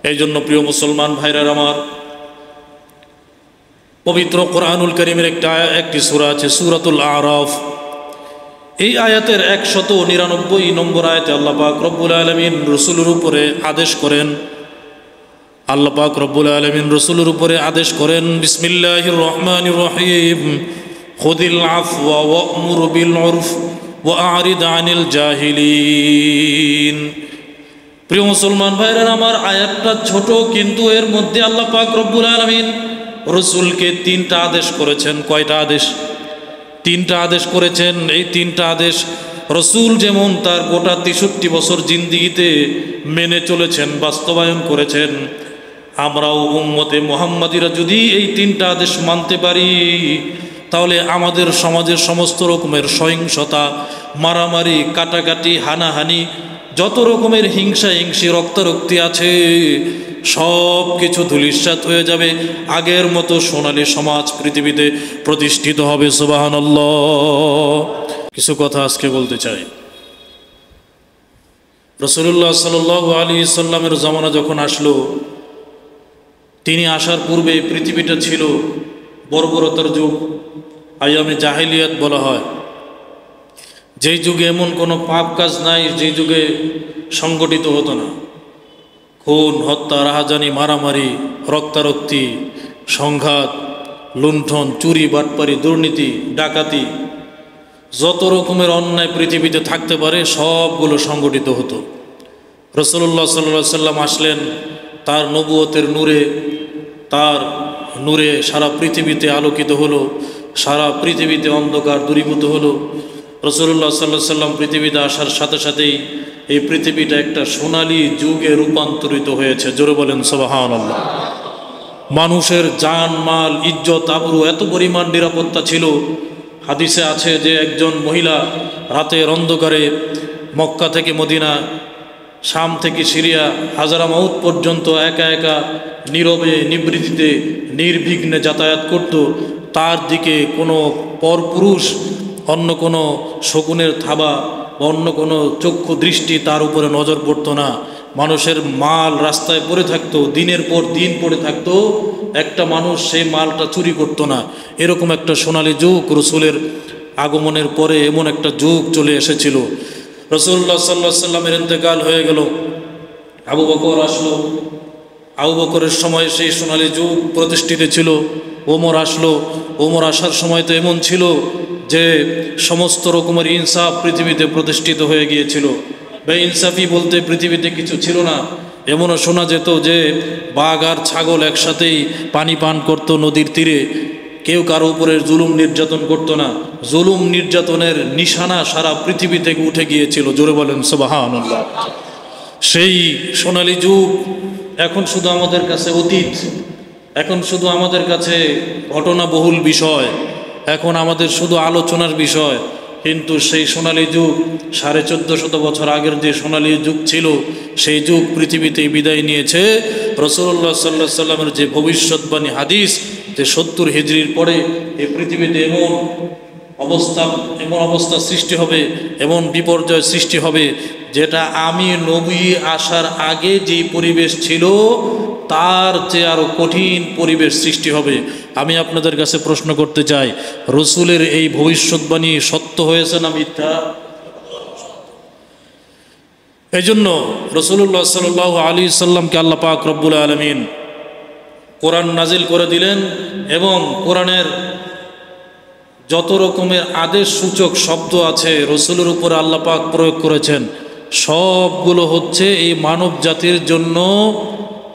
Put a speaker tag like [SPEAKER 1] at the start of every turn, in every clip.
[SPEAKER 1] এই জন্য প্রিয় মুসলমান ভাইরা আমার, পবিত্র কোরআনুল কারীমের একটি সূরা আছে সূরাতুল আরাফ। এই আয়াতের 199 নম্বর আয়াতে আল্লাহ পাক রব্বুল আলামিন রাসূলের উপরে আদেশ করেন। আল্লাহ পাক রব্বুল আলামিন রাসূলের উপরে আদেশ করেন, বিসমিল্লাহির রহমানির রহিম, খুযিল আফওয়া ওয়া'মুর বিল উরফ ওয়া আ'রিদ আনিল জাহিলিন। প্রিয় মুসলমান ভাইরা আমার, আয়াতটা ছোট, কিন্তু এর মধ্যে আল্লাহ পাক রব্বুল আলামিন রাসূলকে 3টা আদেশ করেছেন। কয়টা আদেশ? 3টা আদেশ করেছেন। এই 3টা আদেশ রাসূল যেমন তার গোটা 63 বছর জিন্দেগিতে মেনে চলেছেন, বাস্তবায়ন করেছেন, আমরাও উম্মতে মুহাম্মাদিরা যদি এই 3টা আদেশ মানতে পারি, তাহলে আমাদের সমাজের সমস্ত রকমের সহিংসতা, মারামারি, কাটাকাটি, হানাহানি, যত রকমের হিংসা হিংসি, রক্তারক্তি আছে, সব কিছু ধূলিসাৎ হয়ে যাবে। আগের মতো সোনালী সমাজ পৃথিবীতে প্রতিষ্ঠিত হবে। সুবহানাল্লাহ। কিছু কথা আজকে বলতে চাই। রাসূলুল্লাহ সাল্লাল্লাহু আলাইহি সাল্লামের জামানা যখন আসলো, তিনি আসার পূর্বে পৃথিবীটা ছিল বর্বরতার যুগ, আইয়ামে জাহেলিয়াত বলা হয়। যেই যুগে এমন কোনো পাপ কাজ নাই যে যুগে সংগঠিত হতো না। খুন, হত্যা, রাহাজানি, মারামারি, রক্তারক্তি, সংঘাত, লুণ্ঠন, চুরি, বাটপারি, দুর্নীতি, ডাকাতি, যত রকমের অন্যায় পৃথিবীতে থাকতে পারে সবগুলো সংগঠিত হতো। রাসূলুল্লাহ সাল্লাল্লাহু আলাইহি সাল্লাম আসলেন, তার নবুয়তের নূরে সারা পৃথিবীতে আলোকিত হলো, সারা পৃথিবীতে অন্ধকার দূরীভূত হলো। রাসূলুল্লাহ সাল্লাল্লাহু আলাইহি সাল্লাম পৃথিবীতে আসার সাথে সাথেই এই পৃথিবীটা একটা সোনালী যুগে রূপান্তরিত হয়েছে। জোরে বলেন সুবহানাল্লাহ। মানুষের জান, মাল, ইজ্জত, আবরু এত পরিমাণ নিরাপত্তা ছিল। হাদিসে আছে যে একজন মহিলা রাতের অন্ধকারে মক্কা থেকে মদিনা, শাম থেকে সিরিয়া, হাজারামাউত পর্যন্ত একা একা নীরবে নিবৃত্তিতে নির্বিঘ্নে যাতায়াত করত। তার দিকে কোনো পরপুরুষ, অন্য কোনো শকুনের থাবা, অন্য কোনো চক্ষু দৃষ্টি তার উপরে নজর পড়তো না। মানুষের মাল রাস্তায় পড়ে থাকতো, দিনের পর দিন পড়ে থাকতো, একটা মানুষ সেই মালটা চুরি করতো না। এরকম একটা সোনালী যুগ রাসূলের আগমনের পরে এমন একটা যুগ চলে এসেছিল। রাসূলুল্লাহ সাল্লাল্লাহু আলাইহি সাল্লামের ইন্তেকাল হয়ে গেল, আবু বকর আসলো। আবু বকরের সময় সেই সোনালী যুগ প্রতিষ্ঠিত ছিল। ওমর আসলো। ওমর আসার সময় তো এমন ছিল যে সমস্ত রকমের ইনসাফ পৃথিবীতে প্রতিষ্ঠিত হয়ে গিয়েছিল। বেইনসাফি বলতে পৃথিবীতে কিছু ছিল না। এমনও শোনা যেত যে বাঘ আর ছাগল একসাথেই পানি পান করত নদীর তীরে, কেউ কারো উপরে জুলুম নির্যাতন করতো না। জুলুম নির্যাতনের নিশানা সারা পৃথিবী থেকে উঠে গিয়েছিল। জোরে বলেন সুবহানাল্লাহ। সেই সোনালী যুগ এখন শুধু আমাদের কাছে অতীত, এখন শুধু আমাদের কাছে ঘটনাবহুল বিষয়, এখন আমাদের শুধু আলোচনার বিষয়। কিন্তু সেই সোনালী যুগ 1450 বছর আগের যে সোনালী যুগ ছিল, সেই যুগ পৃথিবীতে বিদায় নিয়েছে। রাসূলুল্লাহ সাল্লাল্লাহু আলাইহি সাল্লামের যে ভবিষ্যৎবাণী হাদিস, যে 70 হিজরির পরে এই পৃথিবীতে এমন অবস্থা সৃষ্টি হবে, এমন বিপর্যয় সৃষ্টি হবে, যেটা আমি নবী আসার আগে যে পরিবেশ ছিল তার চেয়ে আরো কঠিন পরিবেশ সৃষ্টি হবে। আমি আপনাদের কাছে প্রশ্ন করতে চাই, রাসূলের এই ভবিষ্যৎবাণী সত্য হয়েছে না মিথ্যা? এই জন্য রাসূলুল্লাহ সাল্লাল্লাহু আলাইহি সাল্লামকে আল্লাহ পাক রব্বুল আলামিন কোরআন নাজিল করে দিলেন, এবং কোরআনের যত রকমের আদেশ সূচক শব্দ আছে রাসূলের উপর আল্লাহ পাক প্রয়োগ করেছেন, সবগুলো হচ্ছে এই মানব জাতির জন্য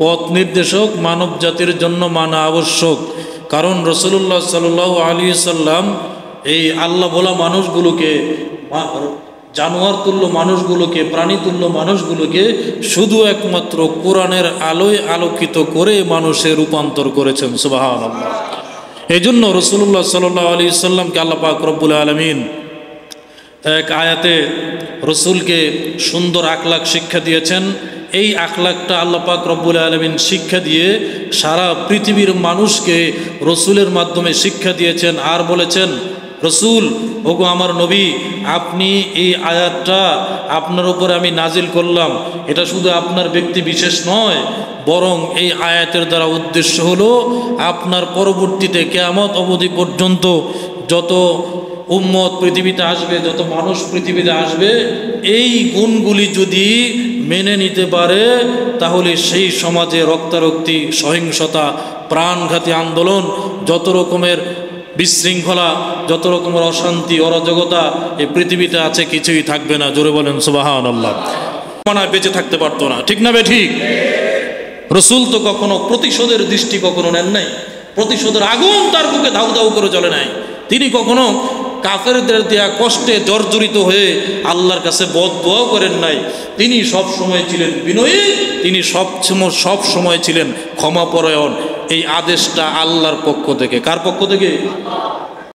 [SPEAKER 1] পথ নির্দেশক, মানব জাতির জন্য মানা আবশ্যক। কারণ রাসূলুল্লাহ সাল্লাল্লাহু আলাইহি সাল্লাম এই আল্লাহ বলা মানুষগুলোকে, জানোয়ার তুল্য মানুষগুলোকে, প্রাণী তুল্য মানুষগুলোকে শুধু একমাত্র কোরআনের আলোয় আলোকিত করে মানুষে রূপান্তর করেছেন। সুবহানাল্লাহ। এই জন্য রাসূলুল্লাহ সাল্লাল্লাহু আলাইহি সাল্লামকে আল্লাহ পাক রব্বুল আলামিন এক আয়াতে রাসূলকে সুন্দর আখলাক শিক্ষা দিয়েছেন। এই আখলাকটা আল্লাহ পাক রব্বুল আলামিন শিক্ষা দিয়ে সারা পৃথিবীর মানুষকে রাসূলের মাধ্যমে শিক্ষা দিয়েছেন। আর বলেছেন, রসুল, ওগো আমার নবী, আপনি এই আয়াতটা আপনার উপরে আমি নাজিল করলাম, এটা শুধু আপনার ব্যক্তি বিশেষ নয়, বরং এই আয়াতের দ্বারা উদ্দেশ্য হলো আপনার পরবর্তীতে কিয়ামত অবধি পর্যন্ত যত উম্মত পৃথিবীতে আসবে, যত মানুষ পৃথিবীতে আসবে, এই গুণগুলি যদি মেনে নিতে পারে তাহলে সেই সমাজে রক্তারক্তি, সহিংসতা, প্রাণঘাতী আন্দোলন, যত রকমের বিশৃঙ্খলা, যত রকমের অশান্তি, অরাজকতা এই পৃথিবীতে আছে কিছুই থাকবে না। জোরে বলেন সুবহানাল্লাহ। মানায় বেঁচে থাকতে পারতো না, ঠিক না বে ঠিক? রসুল তো কখনো প্রতিশোধের দৃষ্টি কখনো নেন নাই, প্রতিশোধের আগুন তার বুকে ধাউ ধাউ করে জ্বলে নাই। তিনি কখনো কাফেরদের দেয়া কষ্টে জর্জরিত হয়ে আল্লাহর কাছে বদদোয়া করেন নাই। তিনি সব সময় ছিলেন বিনয়ী, তিনি সব সময় ছিলেন ক্ষমাপরায়ণ। এই আদেশটা আল্লাহর পক্ষ থেকে। কার পক্ষ থেকে?